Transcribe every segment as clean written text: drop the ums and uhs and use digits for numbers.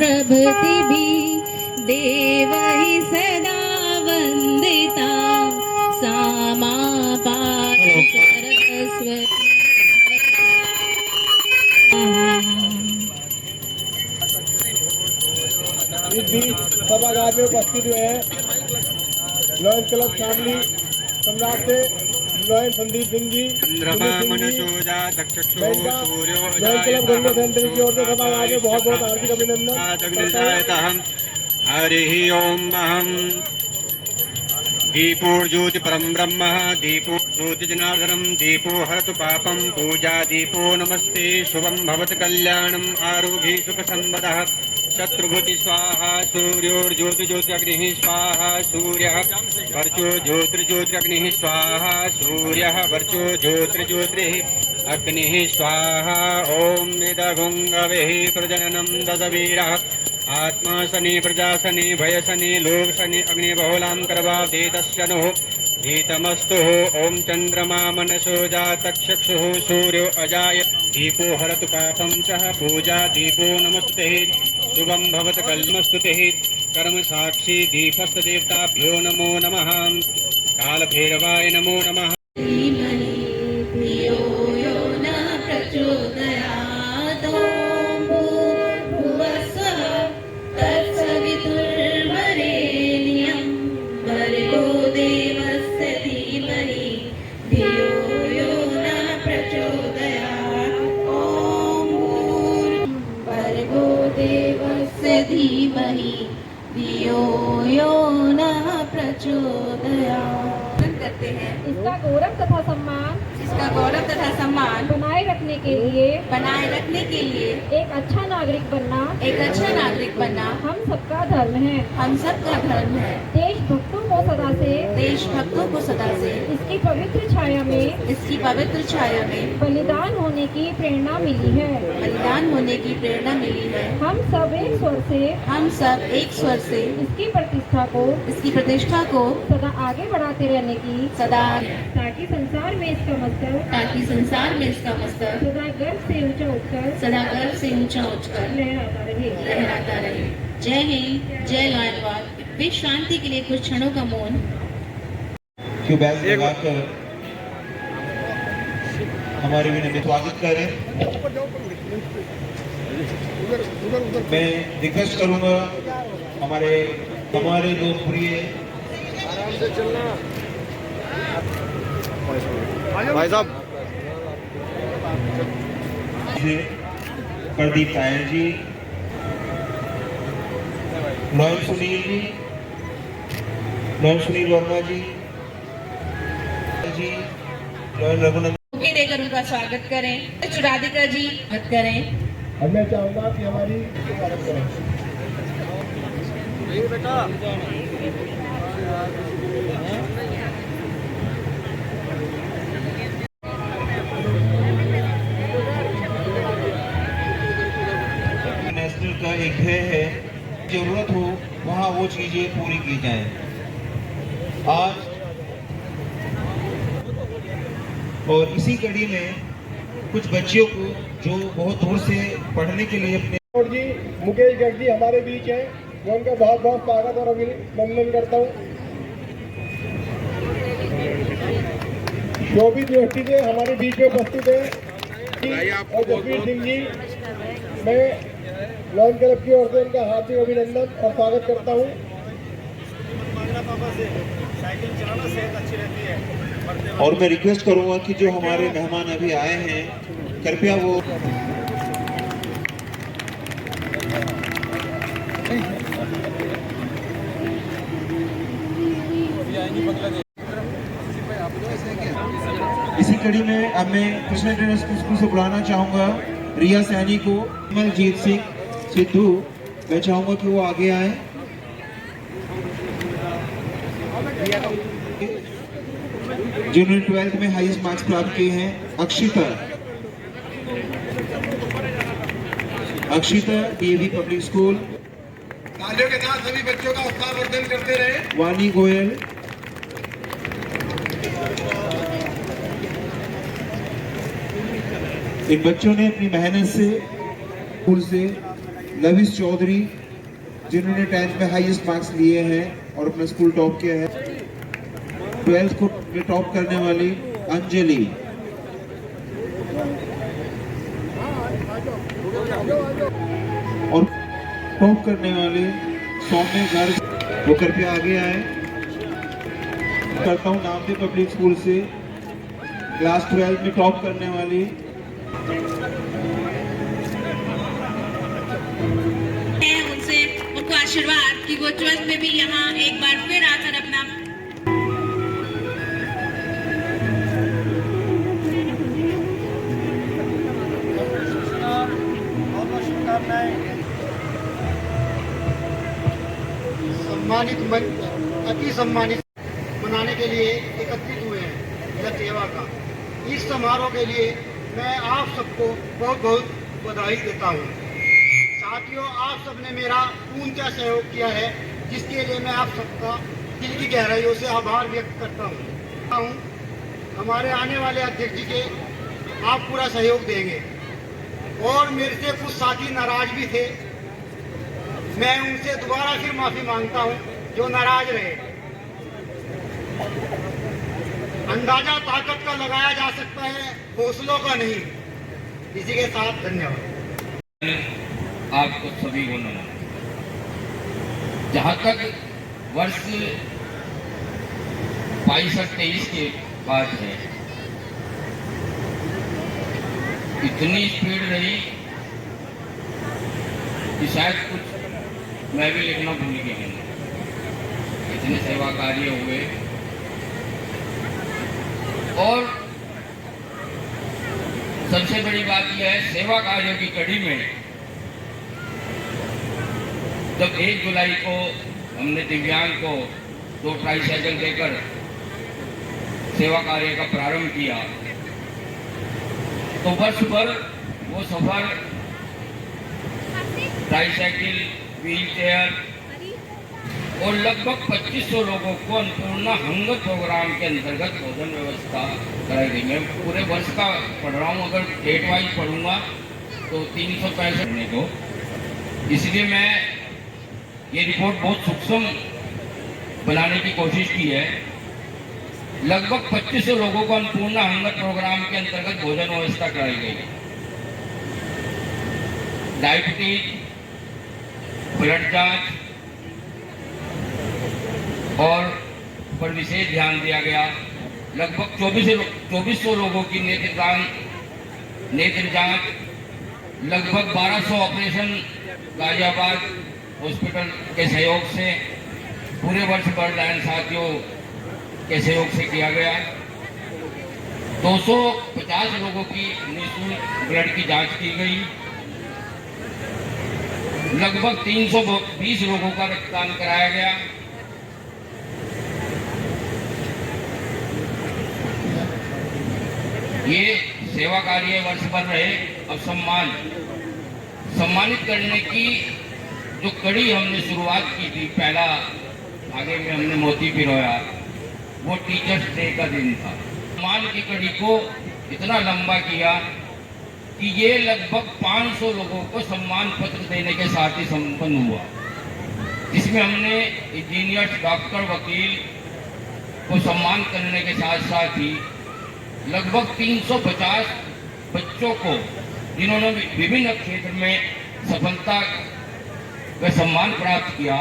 प्रभृतिभिः देवैः सदा वन्दिता सा मा पातु सरस्वती। इस बीच सभागार में उपस्थित हुए हैं लॉयंस क्लब फैमिली सम्राट से lions Sandeep Singh ji, lions club Ganga centre की ओर से सभागार में बहुत बहुत हार्दिक अभिनंदन। हरि ओम। अहम दीपो ज्योति परम ब्रह्म दीपो ज्योति जनार्दनम दीपो हरतु पापम पूजा दीपो नमस्ते शुभम भवत कल्याणम आरोग्य सुख संपदः शत्रुभूति स्वाहा सूर्योर्ज्योति ज्योतिरग्निः स्वाहा सूर्यः वर्चो ज्योतिर्ज्योतिरग्निः स्वाहा सूर्यः वर्चो ज्योतिर्ज्योतिः अग्निः स्वाहा। ओम निदगुंगवेः प्रजननं ददवीरः आत्मा शनि प्रजा शनि भय शनि लोक शनि अग्नि बहुलां करवा देतस्य नुः धीतमस्तु। ओम चंद्रमा मनसो जातचक्षुः सूर्यो अजाय दीपो हरतु पापं च पूजा दीपो नमस्ते शुभं भवत कल्मस्तुते कर्म साक्षी दीपस्त देवताभ्यो नमो नमः कालभैरवाय नमो नमः। धियो यो न प्रचोदयात् भूर्भुवः स्वः तत्सवितुर्वरेण्यं भर्गो देवस्य धीमहि धियो यो न प्रचोदयात्। ॐ भर्गो देवस्य धीमहि धियो यो न प्रचोदयात्। करते हैं इसका गौरव तथा सम्मान बनाए रखने के लिए एक अच्छा नागरिक बनना हम सबका धर्म है। देशभक्तों को सदा से इसकी पवित्र छाया में बलिदान होने की प्रेरणा मिली है। हम सब एक स्वर से इसकी प्रतिष्ठा को सदा आगे बढ़ाते रहने की ताकि संसार में इसका मस्तक सदा गर्व से ऊंचा उठकर लहराता रहे। जय हिंद, जय लालवाद। विश्व शांति के लिए कुछ क्षणों का मौन। लगाकर हमारे विनम्र स्वागत करें। मैं रिक्वेस्ट करूंगा हमारे लोकप्रिय भाई साहब प्रदीप नायर जी, लॉयन सुनील वर्मा जी, लॉयन रघुनंदन देकर उनका स्वागत करें। राधिका जी मत करें। अब मैं चाहूंगा कि हमारी बेटा का एक ध्येय है, जरूरत हो वहाँ वो चीजें पूरी की जाए। आज और इसी कड़ी में कुछ बच्चियों को जो बहुत दूर से पढ़ने के लिए अपने जी मुकेश गर्ग जी हमारे बीच हैं, मैं उनका बहुत बहुत स्वागत और अभिनंदन करता हूँ। शोभित व्यक्ति से हमारे बीच में उपस्थित है और जसवीर सिंह जी, मैं लॉयन क्लब की ओर से उनका हार्दिक अभिनंदन और स्वागत करता हूँ। और मैं रिक्वेस्ट करूंगा कि जो हमारे मेहमान अभी आए हैं कृपया वो इसी कड़ी में अब मैं कृष्णा इंटरनेशनल स्कूल से बुलाना चाहूंगा रिया सैनी को, कमलजीत सिंह सिद्धू, मैं चाहूंगा कि वो आगे आए। जिन्होंने 12th में हाईएस्ट मार्क्स प्राप्त किए हैं, अक्षिता डीएवी पब्लिक स्कूल। तालियों के साथ सभी बच्चों का उत्साहवर्धन करते रहे। वानी गोयल, इन बच्चों ने अपनी मेहनत से स्कूल से लविश चौधरी, जिन्होंने 10th में हाईएस्ट मार्क्स लिए हैं और अपना स्कूल टॉप किया है। 12th को टॉप करने वाली अंजलि, और टॉप करने वाले सौम्य गर्ग, वो कृपया आगे आए। करता हूँ नामदेव पब्लिक स्कूल से क्लास 12 में टॉप करने वाली है उनसे उनको आशीर्वाद कि वो 12th में भी यहाँ एक बार फिर आकर अपना सम्मानित मंच, अति सम्मानित मनाने के लिए एकत्रित हुए हैं यह सेवा का। इस समारोह के लिए मैं आप सबको बहुत बहुत बधाई देता हूँ। साथियों, आप सबने मेरा पूर्णतः सहयोग किया है, जिसके लिए मैं आप सबका दिल की गहराइयों से आभार व्यक्त करता हूँ। हमारे आने वाले अध्यक्ष जी के आप पूरा सहयोग देंगे। और मेरे से कुछ साथी नाराज भी थे, मैं उनसे दोबारा फिर माफी मांगता हूं जो नाराज रहे। अंदाजा ताकत का लगाया जा सकता है, हौसलों का नहीं। इसी के साथ धन्यवाद। आपको सभी को नमन। जहाँ तक वर्ष 22-23 की बात है, इतनी स्पीड रही कि शायद कुछ मैं भी लिखना भूल गया। इतने सेवा कार्य हुए और सबसे बड़ी बात यह है, सेवा कार्यों की कड़ी में जब 1 जुलाई को हमने दिव्यांग को 2 ट्राईसाइकिल देकर सेवा कार्य का प्रारंभ किया, तो वर्ष भर वो सफर ट्राईसाइकिल, व्हील चेयर और लगभग 2500 लोगों को अन्नपूर्णा हंगर प्रोग्राम के अंतर्गत भोजन व्यवस्था कराई गई। मैं पूरे वर्ष का पढ़ रहा हूँ, अगर डेट वाइज पढ़ूंगा तो 365 करने को, इसलिए मैं ये रिपोर्ट बहुत सूक्ष्म बनाने की कोशिश की है। लगभग 2500 लोगों को अन्नपूर्णा हंगर प्रोग्राम के अंतर्गत भोजन व्यवस्था कराई गई। डायबिटीज, ब्लड जांच और पर विशेष ध्यान दिया गया। लगभग 2400 लोगों की नेत्र जांच, लगभग 1200 ऑपरेशन गाजियाबाद हॉस्पिटल के सहयोग से पूरे वर्ष भर लाइन साथियों के सहयोग से किया गया। 250 लोगों की निःशुल्क ब्लड की जांच की गई। लगभग 320 लोगों का रक्तदान कराया गया। ये सेवा कार्य वर्ष भर रहे। अब सम्मानित करने की जो कड़ी हमने शुरुआत की थी, पहला आगे में हमने मोती पिरोया, वो टीचर्स डे का दिन था। सम्मान की कड़ी को इतना लंबा किया कि ये लगभग 500 लोगों को सम्मान पत्र देने के साथ ही संपन्न हुआ, जिसमें हमने इंजीनियर्स, डॉक्टर, वकील को सम्मान करने के साथ साथ ही लगभग 350 बच्चों को, जिन्होंने विभिन्न क्षेत्र में सफलता व सम्मान प्राप्त किया,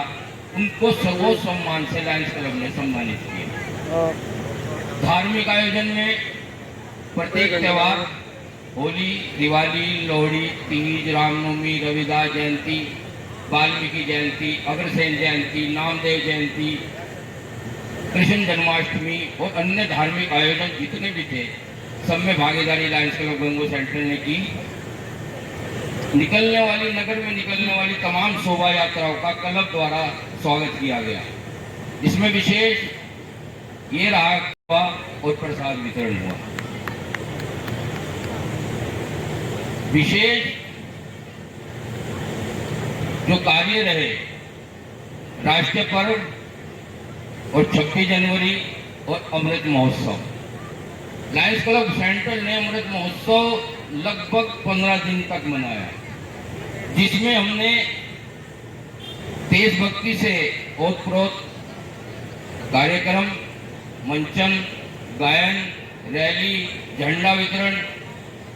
उनको सर्वोच्च सम्मान से लायंस क्लब ने सम्मानित किया। धार्मिक आयोजन में प्रत्येक त्यौहार, होली, दिवाली, लोहड़ी, तीज, रामनवमी, रविदास जयंती, वाल्मीकि जयंती, अग्रसेन जयंती, नामदेव जयंती, कृष्ण जन्माष्टमी और अन्य धार्मिक आयोजन जितने भी थे, सब में भागीदारी लायंस क्लब गंगो सेंटर ने की। नगर में निकलने वाली तमाम शोभा यात्राओं का क्लब द्वारा स्वागत किया गया। इसमें विशेष ये रहा और प्रसाद वितरण हुआ। विशेष जो कार्य रहे, राष्ट्रीय पर्व और 26 जनवरी और Amrit Mahotsav. Lions club central ने अमृत महोत्सव लगभग 15 दिन तक मनाया। जिसमें हमने देशभक्ति से ओतप्रोत कार्यक्रम, मंचन, गायन, रैली, झंडा वितरण,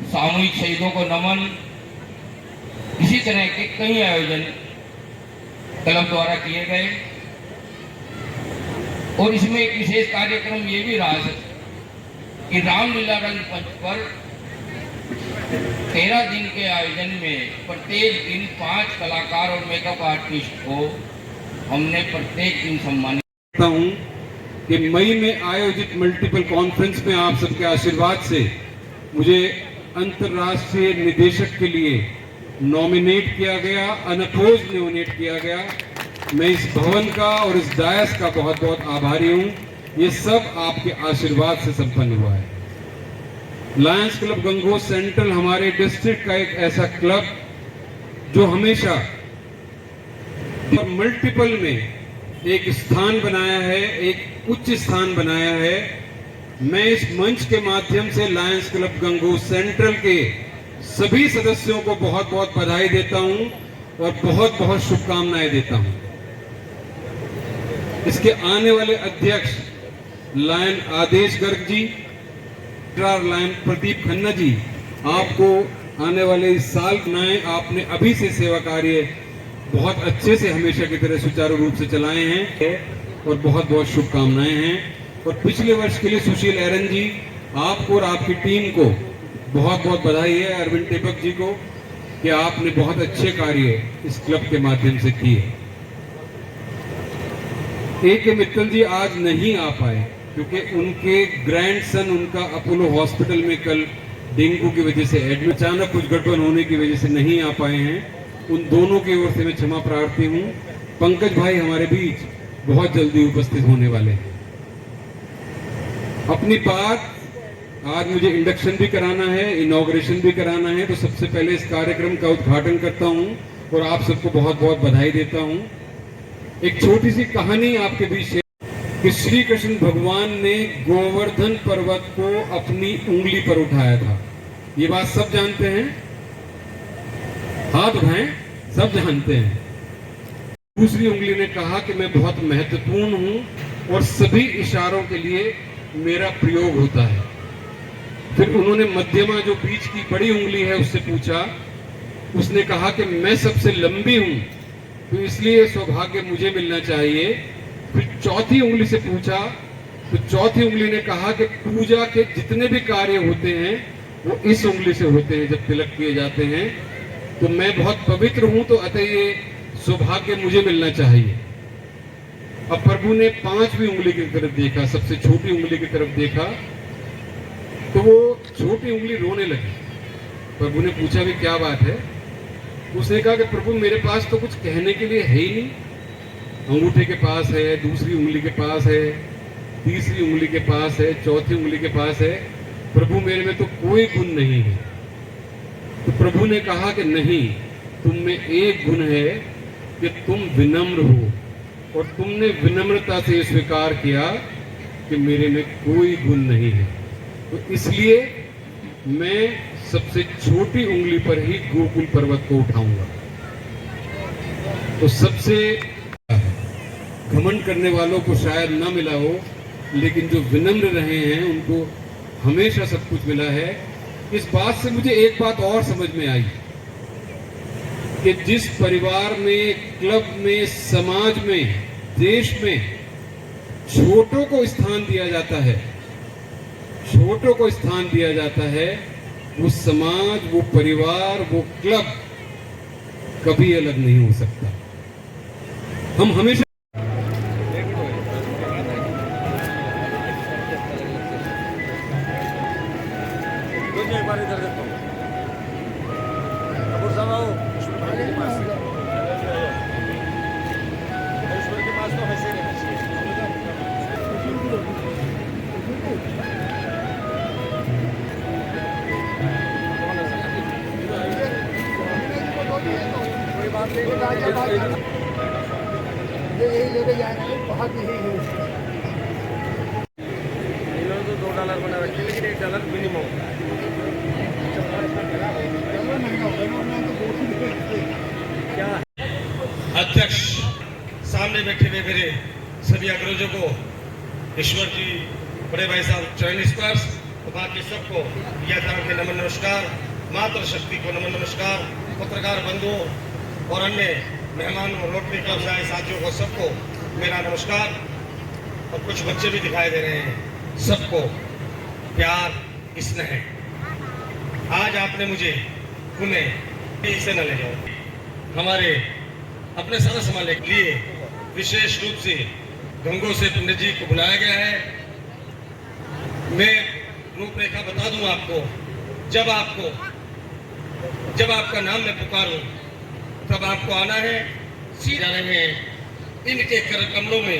सामूहिक शहीदों को नमन, इसी तरह के कई आयोजन क्लब द्वारा किए गए। और इसमें एक विशेष कार्यक्रम ये भी रहा कि रामलीला रंग मंच पर 13 दिन के आयोजन में प्रत्येक दिन 5 कलाकार और मेकअप आर्टिस्ट को हमने प्रत्येक दिन सम्मानित करता हूं कि मई में आयोजित मल्टीपल कॉन्फ्रेंस में आप सबके आशीर्वाद से मुझे अंतर्राष्ट्रीय निदेशक के लिए नॉमिनेट किया गया, अनअपोज नॉमिनेट किया गया। मैं इस भवन का और इस डायस का बहुत बहुत आभारी हूं। ये सब आपके आशीर्वाद से संपन्न हुआ है। लायंस क्लब गंगोह सेंट्रल हमारे डिस्ट्रिक्ट का एक ऐसा क्लब जो हमेशा मल्टीपल में एक स्थान बनाया है, एक उच्च स्थान बनाया है। मैं इस मंच के माध्यम से लायंस क्लब गंगोह सेंट्रल के सभी सदस्यों को बहुत बहुत बधाई देता हूं और बहुत बहुत शुभकामनाएं देता हूं। इसके आने वाले अध्यक्ष लायन आदेश गर्ग जी, लायन प्रदीप खन्ना जी, आपको आने वाले इस साल बनाए। आपने अभी से सेवा कार्य बहुत अच्छे से हमेशा की तरह सुचारू रूप से चलाए हैं और बहुत बहुत शुभकामनाएं हैं। और पिछले वर्ष के लिए सुशील एरन जी, आपको और आपकी टीम को बहुत बहुत बधाई है। अरविंद टेपक जी को कि आपने बहुत अच्छे कार्य इस क्लब के माध्यम से किए। A.K. मित्तल जी आज नहीं आ पाए क्योंकि उनके ग्रैंडसन उनका अपोलो हॉस्पिटल में कल डेंगू की वजह से एडमिट, अचानक कुछ गड़बड़ होने की वजह से नहीं आ पाए हैं। उन दोनों की ओर से मैं क्षमा प्रार्थी हूं। पंकज भाई हमारे बीच बहुत जल्दी उपस्थित होने वाले हैं। अपनी बात आज मुझे इंडक्शन भी कराना है, इनॉग्रेशन भी कराना है, तो सबसे पहले इस कार्यक्रम का उद्घाटन करता हूं और आप सबको बहुत बहुत बधाई देता हूं। एक छोटी सी कहानी आपके बीच कि श्री कृष्ण भगवान ने गोवर्धन पर्वत को अपनी उंगली पर उठाया था। ये बात सब जानते हैं, हाथ उठाएं, सब जानते हैं। दूसरी उंगली ने कहा कि मैं बहुत महत्वपूर्ण हूं और सभी इशारों के लिए मेरा प्रयोग होता है। फिर उन्होंने मध्यमा जो बीच की बड़ी उंगली है उससे पूछा, उसने कहा कि मैं सबसे लंबी हूं तो इसलिए सौभाग्य मुझे मिलना चाहिए। फिर चौथी उंगली से पूछा तो चौथी उंगली ने कहा कि पूजा के जितने भी कार्य होते हैं वो इस उंगली से होते हैं, जब तिलक किए जाते हैं। तो मैं बहुत पवित्र हूं तो अतः ये सौभाग्य मुझे मिलना चाहिए। अब प्रभु ने 5वीं उंगली की तरफ देखा, सबसे छोटी उंगली की तरफ देखा, तो वो छोटी उंगली रोने लगी। प्रभु ने पूछा भी क्या बात है? उसने कहा कि प्रभु मेरे पास तो कुछ कहने के लिए है ही नहीं। अंगूठे के पास है, दूसरी उंगली के पास है, तीसरी उंगली के पास है, चौथी उंगली के पास है, प्रभु मेरे में तो कोई गुण नहीं है। तो प्रभु ने कहा कि नहीं, तुम में एक गुण है कि तुम विनम्र हो और तुमने विनम्रता से स्वीकार किया कि मेरे में कोई गुण नहीं है। तो इसलिए मैं सबसे छोटी उंगली पर ही गोकुल पर्वत को उठाऊंगा। तो सबसे घमंड करने वालों को शायद ना मिला हो, लेकिन जो विनम्र रहे हैं उनको हमेशा सब कुछ मिला है। इस बात से मुझे एक बात और समझ में आई कि जिस परिवार में, क्लब में, समाज में, देश में छोटों को स्थान दिया जाता है, छोटों को स्थान दिया जाता है, वो समाज, वो परिवार, वो क्लब कभी अलग नहीं हो सकता। हम हमेशा ये यही लेके जाएंगे, बहुत यही है। इन्होंने तो $2 बना रखे, लेकिन $1 मिनिमम। महंगा होगा ना, तो सामने बैठे हुए मेरे सभी अग्रजों को, ईश्वर जी, बड़े भाई साहब चरण स्पर्श, तो बाकी सबको यथा के नमन नमस्कार, मातृ शक्ति को नमन नमस्कार, पत्रकार बंधुओं और अन्य मेहमानों, रोटरी क्लब से आए साथियों को सबको मेरा नमस्कार। और कुछ बच्चे भी दिखाई दे रहे हैं, सबको प्यार स्नेह। आज आपने मुझे पुणे इसे न ले जाओ, हमारे अपने सारा संभालने के लिए विशेष रूप से गंगो से पंडित जी को बुलाया गया है। मैं रूपरेखा बता दूं आपको, जब आपका नाम मैं पुकारूं तब आपको आना है, सीधा रहे इनके कर कमरों में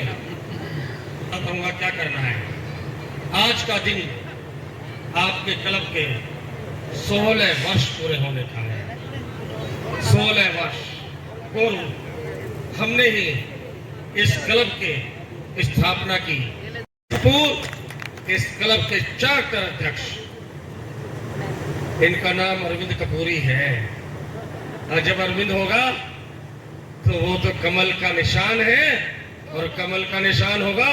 बताऊंगा क्या करना है। आज का दिन आपके क्लब के 16 वर्ष पूरे होने का है। 16 वर्ष और हमने ही इस क्लब के स्थापना की। इस क्लब के 4 अध्यक्ष, इनका नाम अरविंद कपूरी है। और जब अरविंद होगा तो वो तो कमल का निशान है, और कमल का निशान होगा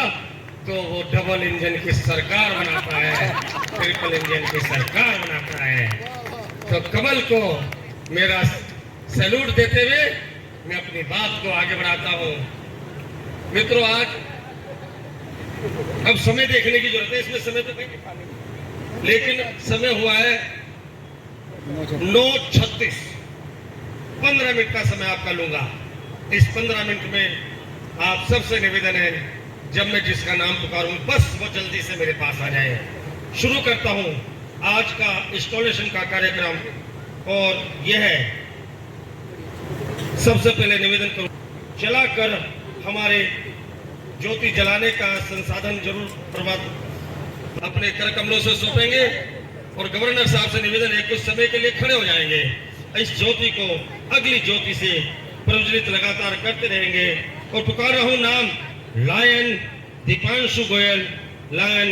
तो वो डबल इंजन की सरकार बनाता है, ट्रिपल इंजन की सरकार बनाता है। तो कमल को मेरा सैल्यूट देते हुए मैं अपनी बात को आगे बढ़ाता हूँ। मित्रों, आज अब समय देखने की जरूरत है, इसमें समय तो नहीं दिखा नहीं, लेकिन समय हुआ है 9:36। 15 मिनट का समय आपका लूंगा। इस 15 मिनट में आप सबसे निवेदन है, जब मैं जिसका नाम पुकारूं बस वो जल्दी से मेरे पास आ जाए। शुरू करता हूं आज का इंस्टॉलेशन का कार्यक्रम, और यह है सबसे पहले निवेदन करूं, चलाकर हमारे ज्योति जलाने का संसाधन जरूर प्रभात अपने कर कमलों से सौंपेंगे, और गवर्नर साहब से निवेदन है कुछ समय के लिए खड़े हो जाएंगे। इस ज्योति को अगली ज्योति से प्रज्वलित लगातार करते रहेंगे। और पुकार रहा हूं नाम Lion Deepanshu Goyal, Lion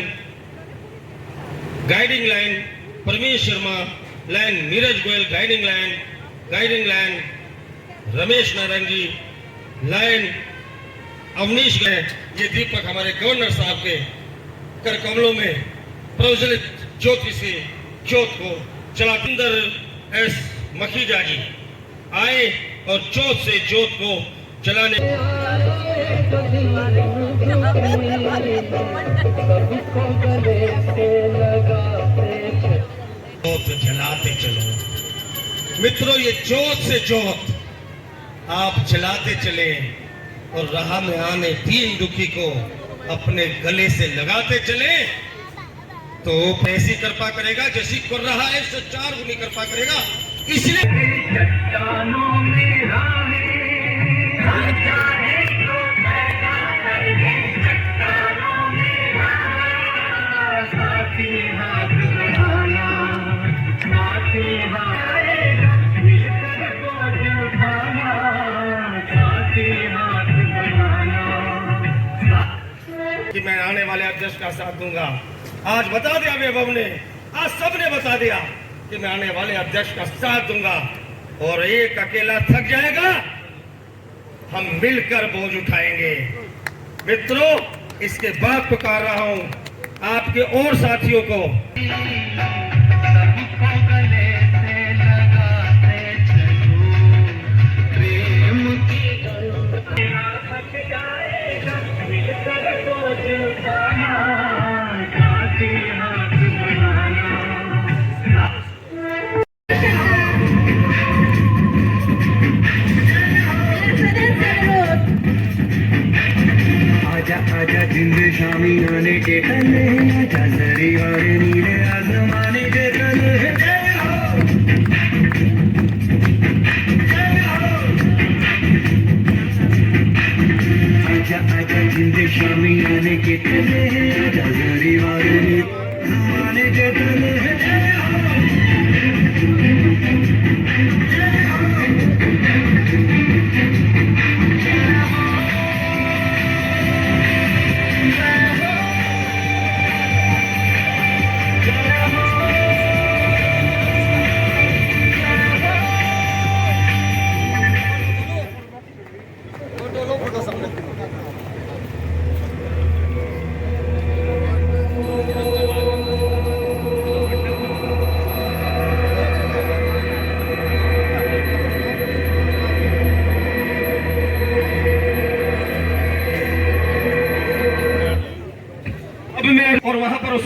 guiding Lion Paramesh Sharma, Lion Neeraj Goyal guiding Lion Ramesh Narayan ji, Lion Avneesh गए। ये दीपक हमारे गवर्नर साहब के कर कमलों में प्रज्वलित ज्योति से ज्योत को चलाकर एस मखीजा जी आए और ज्योत से ज्योत को जलाने। ज्योत जलाते चलो मित्रों, ये ज्योत से ज्योत आप जलाते चले, और राह में आने दीन दुखी को अपने गले से लगाते चले, तो वो ऐसी कृपा करेगा जैसी कर रहा है, इससे 4 गुनी कृपा करेगा। इसलिए कि मैं आने वाले अध्यक्ष का साथ दूंगा। आज बता दिया वैभव ने, आज सबने बता दिया कि मैं आने वाले अध्यक्ष का साथ दूंगा, और एक अकेला थक जाएगा, हम मिलकर बोझ उठाएंगे। मित्रों, इसके बाद पुकार रहा हूं आपके और साथियों को। आजा जिंद शामी आने के तले, आजा जरी और नीले आसमाने के तले। आजा आजा जिंद शामी आने के तले, आजा जरी और नीले आसमाने के तले।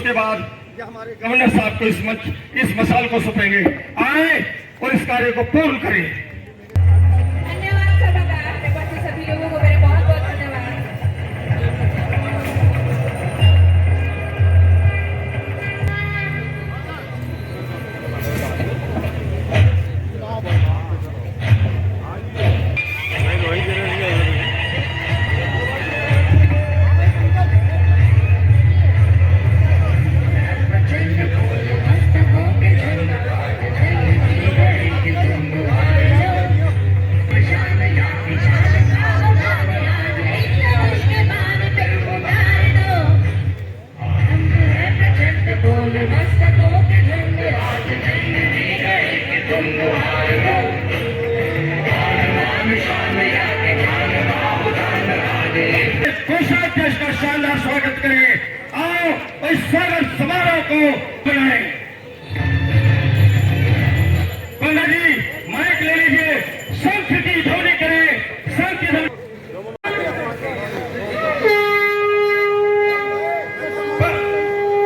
उसके बाद गवर्नर साहब को इस मसाल को सौंपेंगे। आए और इस कार्य को पूर्ण करें। धन्यवाद सभागार उपस्थित सभी लोगों को मेरे बहुत बहुत धन्यवाद। कोषाध्यक्ष का शानदार स्वागत करें। आओ इस स्वागत समारोह को बुलाएं। पंडित जी माइक ले लीजिए, शंख की ध्वनि करें। शंख की ध्वनि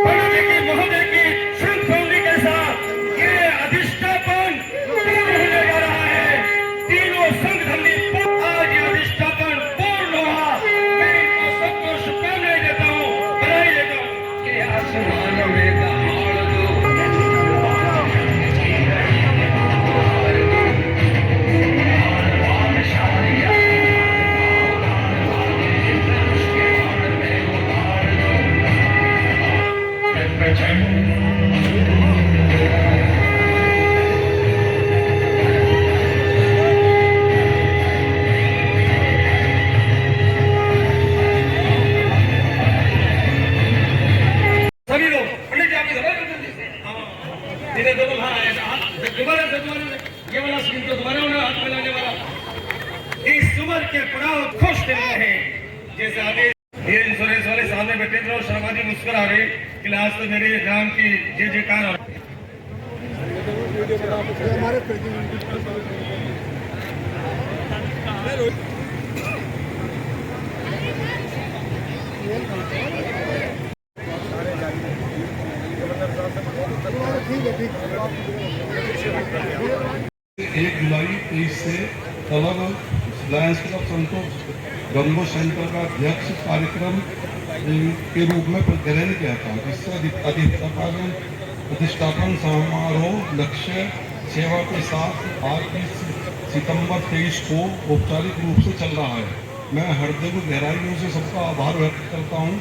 पंडित जी की महोदय की शंख ध्वनि के साथ ये अधिष्ठापन पूर्ण होने जा रहा है। तीनों शंख ध्वनि आज ये अधिष्ठापन पूर्ण हुआ। मैं इनको सबको शुभकामनाएं देता हूँ, बधाई देता हूँ कि आसमान में दहाड़ दो। सभी लोग पंडित जी आपकी जरूरत है। इन्हें दोनों दोबारा ये वाला स्क्रीन तो दोबारा उन्हें हाथ मिलाने वाला। इस उम्र के पड़ाव खुश दिल रहे जैसे आदेश। ये इंश्योरेंस वाले सामने बैठे थे और शर्माजी मुस्कुरा रहे कि आज तो मेरे नाम की जय जयकार हो। एक जुलाई 23 से तलब लायंस क्लब संतोष गंगो सेंटर का अध्यक्ष कार्यक्रम के रूप में ग्रहण किया था, जिससे अधिष्ठापन समारोह लक्ष्य सेवा के साथ 28 सितंबर 23 को औपचारिक रूप से चल रहा है। मैं हृदय को गहराइयों से सबका आभार व्यक्त करता हूँ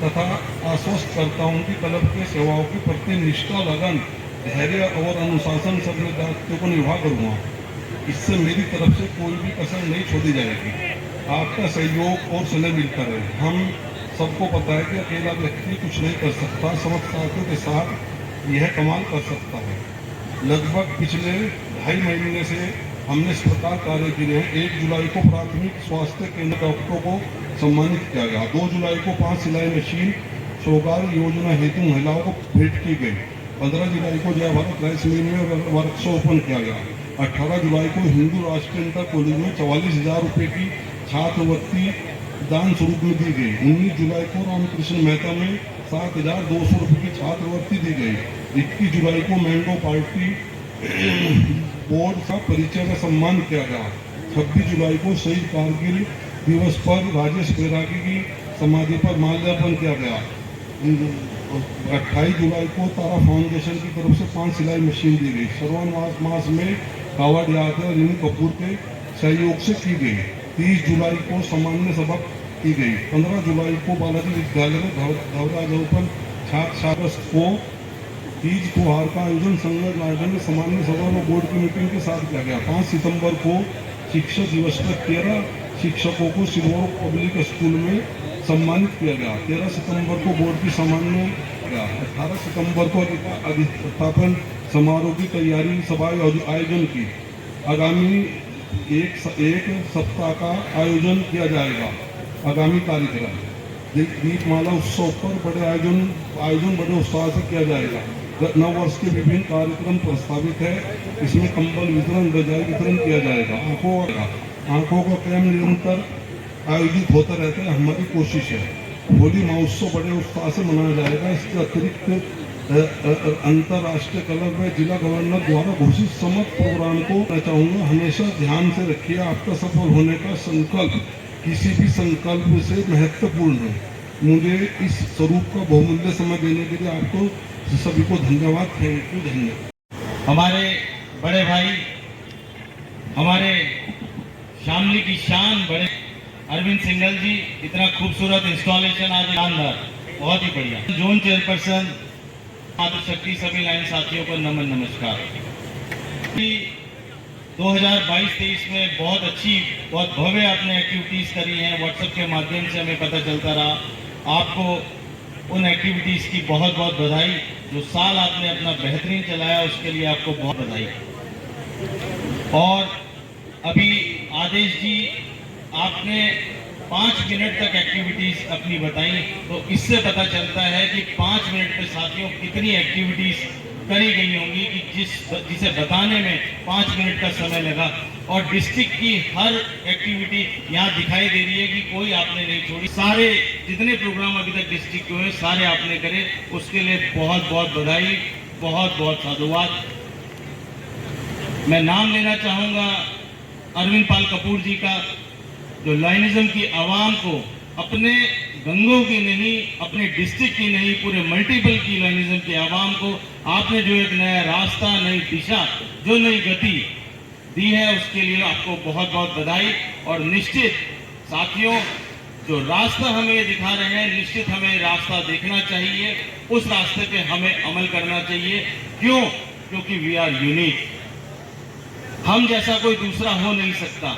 तथा आश्वस्त करता हूँ कि क्लब के सेवाओं के प्रति निष्ठा, लगन, धैर्य और अनुशासन सब दायित्व को निर्वाह करूँगा। इससे मेरी तरफ से कोई भी कसर नहीं छोड़ी जाएगी। आपका सहयोग और स्नेह मिलता रहे। हम सबको पता है कि अकेला व्यक्ति कुछ नहीं कर सकता, समझदारियों के साथ यह कमाल कर सकता है। लगभग पिछले 2.5 महीने से हमने इस प्रकार कार्य किए हैं। 1 जुलाई को प्राथमिक स्वास्थ्य केंद्र डॉक्टरों को सम्मानित किया गया। 2 जुलाई को 5 सिलाई मशीन सौगात योजना हेतु महिलाओं को भेंट की गई। 15 जुलाई को जय भारत राइस मिल में वर्कशॉप ओपन किया गया। 18 जुलाई को हिंदू राष्ट्रीय इंटर कॉलेज में 44,000 रुपये की छात्रवृत्ति दान स्वरूप में दी गई। 19 जुलाई को रामकृष्ण मेहता में 7,200 रुपये की छात्रवृत्ति दी गई। 21 जुलाई को मैंगो पार्टी बोर्ड का परिचय का सम्मान किया गया। 26 जुलाई को शहीद कारगिल दिवस पर राजेश बैरागी की समाधि पर माल्यार्पण किया गया। 28 जुलाई को तारा फाउंडेशन की तरफ से 5 सिलाई मशीन दी गई। श्रावण मास में कावड़ यात्रा रीनू कपूर के सहयोग से की गई। 30 जुलाई को सामान्य सभा की गई। 15 जुलाई को बालाजी विद्यालय में धवराजोपन छात्र को तीज त्योहार का आयोजन संघ गार्डन में सामान्य सभा और बोर्ड की मीटिंग के साथ किया गया। 5 सितंबर को शिक्षक दिवस पर 13 शिक्षकों को सिल्वर पब्लिक स्कूल में सम्मानित किया गया। 13 सितंबर को बोर्ड की सामान्य 18 सितंबर को अधिष्ठापन समारोह की तैयारी सभा आयोजन की। आगामी एक सप्ताह का आयोजन किया जाएगा। आगामी कार्यक्रम दीपमाला उत्सव पर बड़े आयोजन बड़े उत्साह से किया जाएगा। नव वर्ष के विभिन्न कार्यक्रम प्रस्तावित है। इसमें कंबल वितरण, रजाई वितरण किया जाएगा। आंखों का कैंप निरंतर आयोजित होता रहता है, हमारी कोशिश है। होली महोत्सव बड़े उत्साह से मनाया जाएगा। इसके अतिरिक्त अंतर्राष्ट्रीय क्लब में जिला गवर्नर द्वारा घोषित समस्त प्रोग्राम को मैं चाहूँगा हमेशा ध्यान से रखिए। आपका सफल होने का संकल्प किसी भी संकल्प से महत्वपूर्ण है। मुझे इस स्वरूप का बहुमूल्य समय देने के लिए आपको सभी को धन्यवाद। थैंक यू, धन्यवाद। हमारे बड़े भाई, हमारे शामली की शान बड़े अरविंद सिंघल जी, इतना खूबसूरत इंस्टॉलेशन आज शानदार, बहुत ही बढ़िया। जोन चेयरपर्सन मातृशक्ति सभी लाइन साथियों को नमन नमस्कार। 2022-23 में बहुत अच्छी, बहुत भव्य आपने एक्टिविटीज करी हैं। व्हाट्सएप के माध्यम से हमें पता चलता रहा। आपको उन एक्टिविटीज की बहुत बहुत बधाई। जो साल आपने अपना बेहतरीन चलाया उसके लिए आपको बहुत बधाई। और अभी आदेश जी आपने 5 मिनट तक एक्टिविटीज अपनी बताई, तो इससे पता चलता है कि 5 मिनट में साथियों कितनी एक्टिविटीज करी गई होंगी कि जिसे बताने में 5 मिनट का समय लगा। और डिस्ट्रिक्ट की हर एक्टिविटी यहाँ दिखाई दे रही है कि कोई आपने नहीं छोड़ी। सारे जितने प्रोग्राम अभी तक डिस्ट्रिक्ट के हुए सारे आपने करे, उसके लिए बहुत बहुत बधाई, बहुत बहुत साधुवाद। मैं नाम लेना चाहूँगा अरविंद पाल कपूर जी का, जो लाइनिज्म की आवाम को अपने गंगों की नहीं, अपने डिस्ट्रिक्ट की नहीं, पूरे मल्टीपल की लाइनिज्म की आवाम को आपने जो एक नया रास्ता, नई दिशा, जो नई गति दी है, उसके लिए आपको बहुत बहुत बधाई। और निश्चित साथियों, जो रास्ता हमें ये दिखा रहे हैं, निश्चित हमें रास्ता देखना चाहिए, उस रास्ते पे हमें अमल करना चाहिए। क्यों? क्योंकि वी आर यूनिक। हम जैसा कोई दूसरा हो नहीं सकता।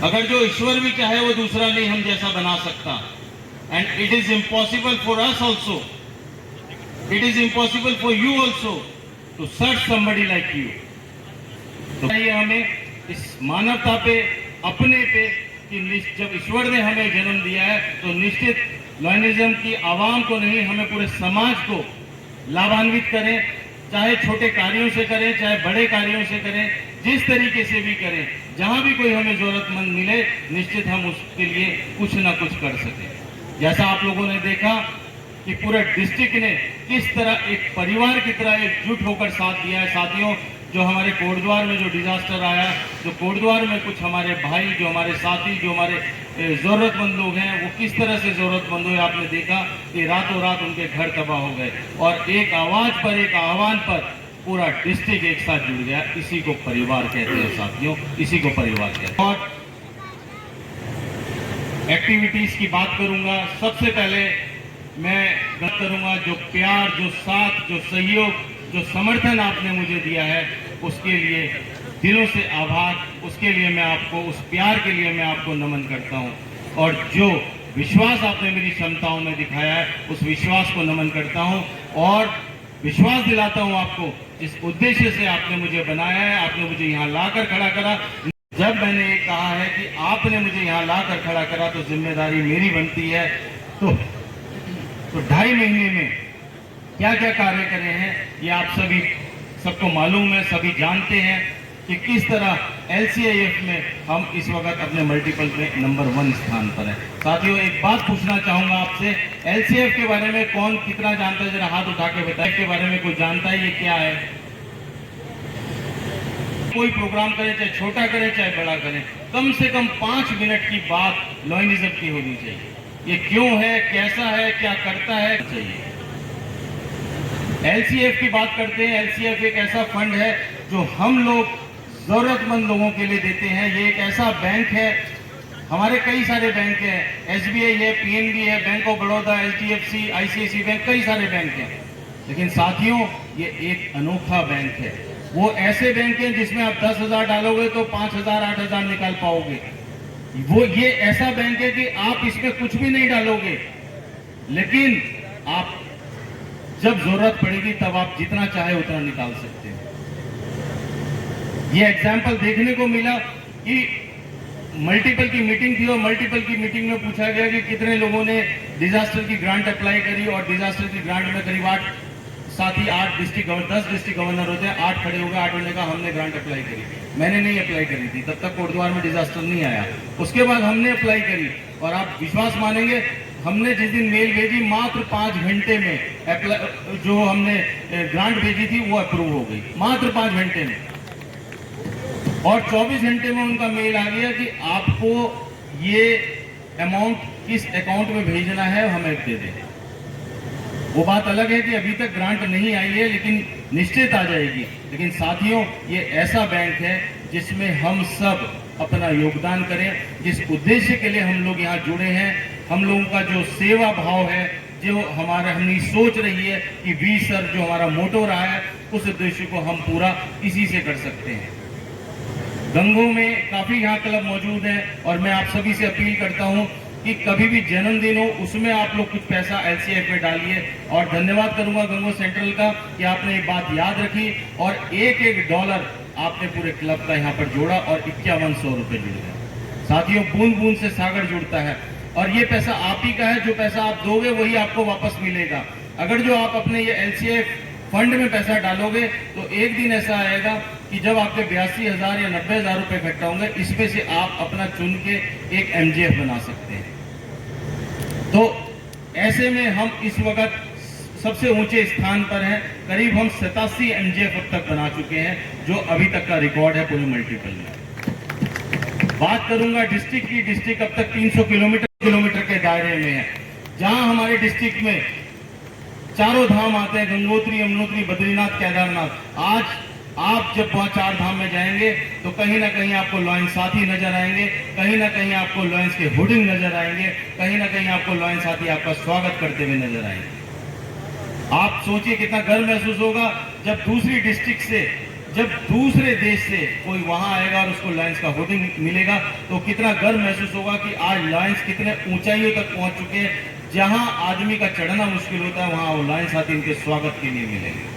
अगर जो ईश्वर भी चाहे वो दूसरा नहीं हम जैसा बना सकता। And it is impossible for us also, it is impossible for you also to search somebody like you. तो चाहिए हमें इस मानवता पे, अपने पे, कि जब ईश्वर ने हमें जन्म दिया है तो निश्चित लॉयनिज्म की आवाम को नहीं, हमें पूरे समाज को लाभान्वित करें। चाहे छोटे कार्यों से करें, चाहे बड़े कार्यों से करें, जिस तरीके से भी करें, जहां भी कोई हमें जरूरतमंद मिले, निश्चित हम उसके लिए कुछ ना कुछ कर सकें। जैसा आप लोगों ने देखा कि पूरे डिस्ट्रिक्ट ने किस तरह एक परिवार की तरह एकजुट होकर साथ दिया है। साथियों, जो हमारे कोटद्वार में जो डिजास्टर आया, जो कोटद्वार में कुछ हमारे भाई, जो हमारे साथी, जो हमारे जरूरतमंद लोग हैं, वो किस तरह से जरूरतमंद हुए आपने देखा कि रातों रात उनके घर तबाह हो गए। और एक आवाज पर, एक आह्वान पर पूरा डिस्ट्रिक्ट एक साथ जुड़ गया। इसी को परिवार कहते हैं साथियों, इसी को परिवार कहते हैं। और एक्टिविटीज की बात करूंगा। सबसे पहले मैं बात करूंगा जो प्यार, जो साथ, जो सहयोग, जो समर्थन आपने मुझे दिया है, उसके लिए दिलों से आभार। उसके लिए मैं आपको, उस प्यार के लिए मैं आपको नमन करता हूं। और जो विश्वास आपने मेरी क्षमताओं में दिखाया है, उस विश्वास को नमन करता हूं। और विश्वास दिलाता हूं आपको, इस उद्देश्य से आपने मुझे बनाया है, आपने मुझे यहाँ लाकर खड़ा करा। जब मैंने ये कहा है कि आपने मुझे यहाँ लाकर खड़ा करा तो जिम्मेदारी मेरी बनती है। तो 2.5 महीने में क्या क्या कार्य करे हैं ये आप सभी, सबको मालूम है, सभी जानते हैं कि किस तरह LCIF में हम इस वक्त अपने मल्टीपल में नंबर 1 स्थान पर है। साथियों, एक बात पूछना चाहूंगा आपसे, LCIF के बारे में कौन कितना जानता है? जरा हाथ उठा के बताइए। के बारे में कोई जानता है ये क्या है? कोई प्रोग्राम करें, चाहे छोटा करें चाहे बड़ा करें, कम से कम 5 मिनट की बात लॉयनिज्म की होनी चाहिए। ये क्यों है, कैसा है, क्या करता है, चाहिए। LCIF की बात करते हैं। LCIF एक ऐसा फंड है जो हम लोग जरूरतमंद लोगों के लिए देते हैं। ये एक ऐसा बैंक है, हमारे कई सारे बैंक हैं, SBI है, PNB है, bank of Baroda, HDFC, ICICI bank, कई सारे बैंक हैं। लेकिन साथियों, ये एक अनोखा बैंक है। वो ऐसे बैंक हैं जिसमें आप 10,000 डालोगे तो 5,000, 8,000 निकाल पाओगे। वो ये ऐसा बैंक है कि आप इसमें कुछ भी नहीं डालोगे, लेकिन आप जब जरूरत पड़ेगी तब आप जितना चाहे उतना निकाल सकते हैं। ये एग्जाम्पल देखने को मिला कि मल्टीपल की मीटिंग थी और मल्टीपल की मीटिंग में पूछा गया कि कितने लोगों ने डिजास्टर की ग्रांट अप्लाई करी, और डिजास्टर की ग्रांट में करीब 8 साथी 8 डिस्ट्रिक्ट गवर्नर, 10 डिस्ट्रिक्ट गवर्नर होते हैं, 8 खड़े हो गए। 8 ने कहा हमने ग्रांट अप्लाई करी। मैंने नहीं अप्लाई करी थी, तब तक कोटद्वार में डिजास्टर नहीं आया। उसके बाद हमने अप्लाई करी और आप विश्वास मानेंगे हमने जिस दिन मेल भेजी मात्र 5 घंटे में जो हमने ग्रांट भेजी थी वो अप्रूव हो गई, मात्र 5 घंटे में। और 24 घंटे में उनका मेल आ गया कि आपको ये अमाउंट किस अकाउंट में भेजना है हमें दे दें। वो बात अलग है कि अभी तक ग्रांट नहीं आई है, लेकिन निश्चित आ जाएगी। लेकिन साथियों, ये ऐसा बैंक है जिसमें हम सब अपना योगदान करें, जिस उद्देश्य के लिए हम लोग यहाँ जुड़े हैं, हम लोगों का जो सेवा भाव है, जो हमनी सोच रही है कि वी सर जो हमारा मोटो रहा है, उस उद्देश्य को हम पूरा इसी से कर सकते हैं। गंगो में काफी यहाँ क्लब मौजूद है और मैं आप सभी से अपील करता हूँ कि कभी भी जन्मदिन हो उसमें आप लोग कुछ पैसा LCF में डालिए। और धन्यवाद करूंगा गंगो सेंट्रल का कि आपने ये बात याद रखी और $1 आपने पूरे क्लब का यहाँ पर जोड़ा और 5100 रुपये जुड़ गए। साथियों, बूंद बूंद से सागर जुड़ता है और ये पैसा आप ही का है। जो पैसा आप दोगे वही आपको वापस मिलेगा। अगर जो आप अपने ये LCF फंड में पैसा डालोगे तो एक दिन ऐसा आएगा कि जब आपके 82,000 या 90,000 रुपए इकट्ठा होंगे, इसमें से आप अपना चुन के एक MGF बना सकते हैं। तो ऐसे में हम इस वक्त सबसे ऊंचे स्थान पर हैं। करीब हम 87 MGF अब तक बना चुके हैं, जो अभी तक का रिकॉर्ड है पूरे मल्टीपल में। बात करूंगा डिस्ट्रिक्ट की। डिस्ट्रिक्ट अब तक 300 किलोमीटर के दायरे में है, जहां हमारे डिस्ट्रिक्ट में चारों धाम आते हैं, गंगोत्री, यमुनोत्री, बद्रीनाथ, केदारनाथ। आज आप जब वहां 4 धाम में जाएंगे तो कहीं ना कहीं आपको लॉयंस साथी नजर आएंगे, कहीं ना कहीं आपको लॉयंस के होर्डिंग नजर आएंगे, कहीं ना कहीं आपको लॉयंस साथी आपका स्वागत करते हुए नजर आएंगे। आप सोचिए कितना गर्व महसूस होगा जब दूसरी डिस्ट्रिक्ट से, जब दूसरे देश से कोई वहां आएगा और उसको लॉयंस का होर्डिंग मिलेगा तो कितना गर्व महसूस होगा कि आज लॉयंस कितने ऊंचाइयों तक पहुंच चुके हैं। जहां आदमी का चढ़ना मुश्किल होता है वहां वो लॉयंस साथी इनके स्वागत के लिए मिलेंगे।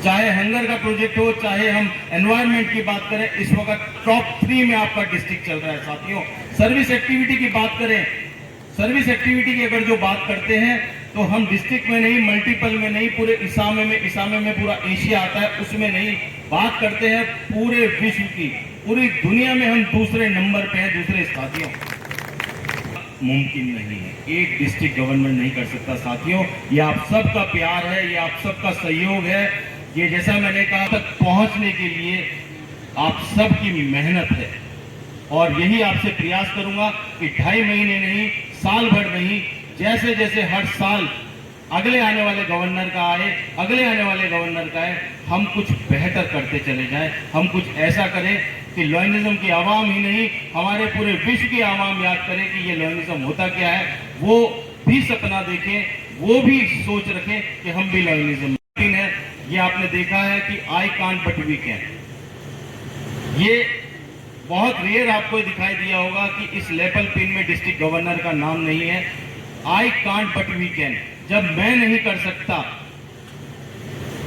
चाहे हंगर का प्रोजेक्ट हो, चाहे हम एनवायरनमेंट की बात करें, इस वक्त टॉप 3 में आपका डिस्ट्रिक्ट चल रहा है। साथियों, सर्विस एक्टिविटी की बात करें, सर्विस एक्टिविटी की अगर जो बात करते हैं तो हम डिस्ट्रिक्ट में नहीं, मल्टीपल में नहीं, पूरे इसामे में पूरा एशिया आता है, उसमें नहीं, बात करते हैं पूरे विश्व की, पूरी दुनिया में हम दूसरे नंबर पे हैं, दूसरे साथियों। मुमकिन नहीं है, एक डिस्ट्रिक्ट गवर्नमेंट नहीं कर सकता। साथियों, ये आप सबका प्यार है, ये आप सबका सहयोग है, ये जैसा मैंने कहा तक पहुंचने के लिए आप सबकी मेहनत है। और यही आपसे प्रयास करूंगा कि 2.5 महीने नहीं, साल भर नहीं, जैसे जैसे हर साल अगले आने वाले गवर्नर का आए, अगले आने वाले गवर्नर का आए, हम कुछ बेहतर करते चले जाएं। हम कुछ ऐसा करें कि लॉयनिज्म की आवाम ही नहीं, हमारे पूरे विश्व की आवाम याद करे कि ये लॉयनिज्म होता क्या है, वो भी सपना देखें, वो भी सोच रखें कि हम भी लॉयनिज्म है। ये आपने देखा है कि I can't but we can, ये बहुत रेयर आपको दिखाई दिया होगा कि इस लेवल पिन में डिस्ट्रिक्ट गवर्नर का नाम नहीं है। I can't but we can, जब मैं नहीं कर सकता,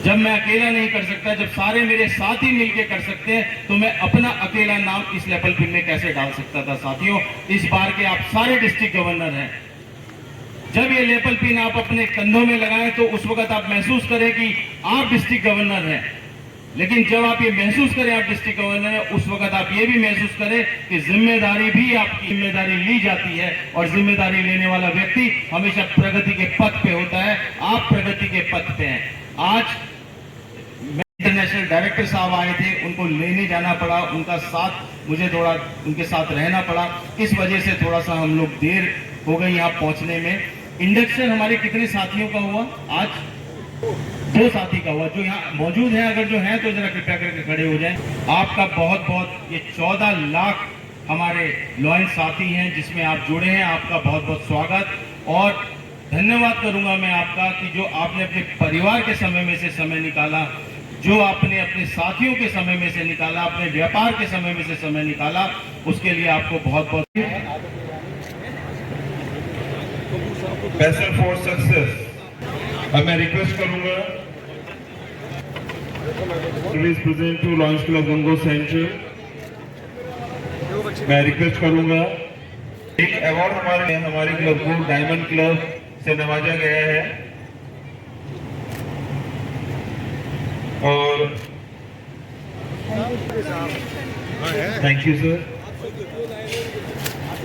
जब मैं अकेला नहीं कर सकता, जब सारे मेरे साथी मिलकर कर सकते हैं, तो मैं अपना अकेला नाम इस लेवल पिन में कैसे डाल सकता था। साथियों, इस बार के आप सारे डिस्ट्रिक्ट गवर्नर हैं, जब ये लेवल पिन आप अपने कंधों में लगाएं तो उस वक्त आप महसूस करें कि आप डिस्ट्रिक्ट गवर्नर हैं। लेकिन जब आप ये महसूस करें आप डिस्ट्रिक्ट गवर्नर हैं, उस वक्त आप ये भी महसूस करें कि जिम्मेदारी भी आपकी जिम्मेदारी ली जाती है और जिम्मेदारी लेने वाला व्यक्ति हमेशा प्रगति के पथ पे होता है। आप प्रगति के पथ पे हैं। आज इंटरनेशनल डायरेक्टर साहब आए थे, उनको लेने जाना पड़ा, उनका साथ मुझे थोड़ा उनके साथ रहना पड़ा, इस वजह से थोड़ा सा हम लोग देर हो गई यहाँ पहुंचने में। इंडक्शन हमारे कितने साथियों का हुआ? आज 2 साथी का हुआ। जो यहाँ मौजूद हैं, अगर जो हैं तो जरा कृपया करके खड़े हो जाएं। आपका बहुत बहुत, ये 14 लाख हमारे लॉयंस साथी हैं जिसमें आप जुड़े हैं, आपका बहुत बहुत स्वागत और धन्यवाद करूंगा मैं आपका कि जो आपने अपने परिवार के समय में से समय निकाला, जो आपने अपने साथियों के समय में से निकाला, अपने व्यापार के समय में से समय निकाला, उसके लिए आपको बहुत बहुत पैशन फॉर सक्सेस। अब मैं रिक्वेस्ट करूंगा service present to Lions Club Gangoh central, मैं रिक्वेस्ट करूंगा एक अवार्ड हमारे क्लब को डायमंड क्लब से नवाजा गया है और थैंक यू सर।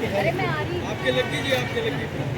अरे मैं आ रही, आपके लग दीजिए, आपके लग दीजिए।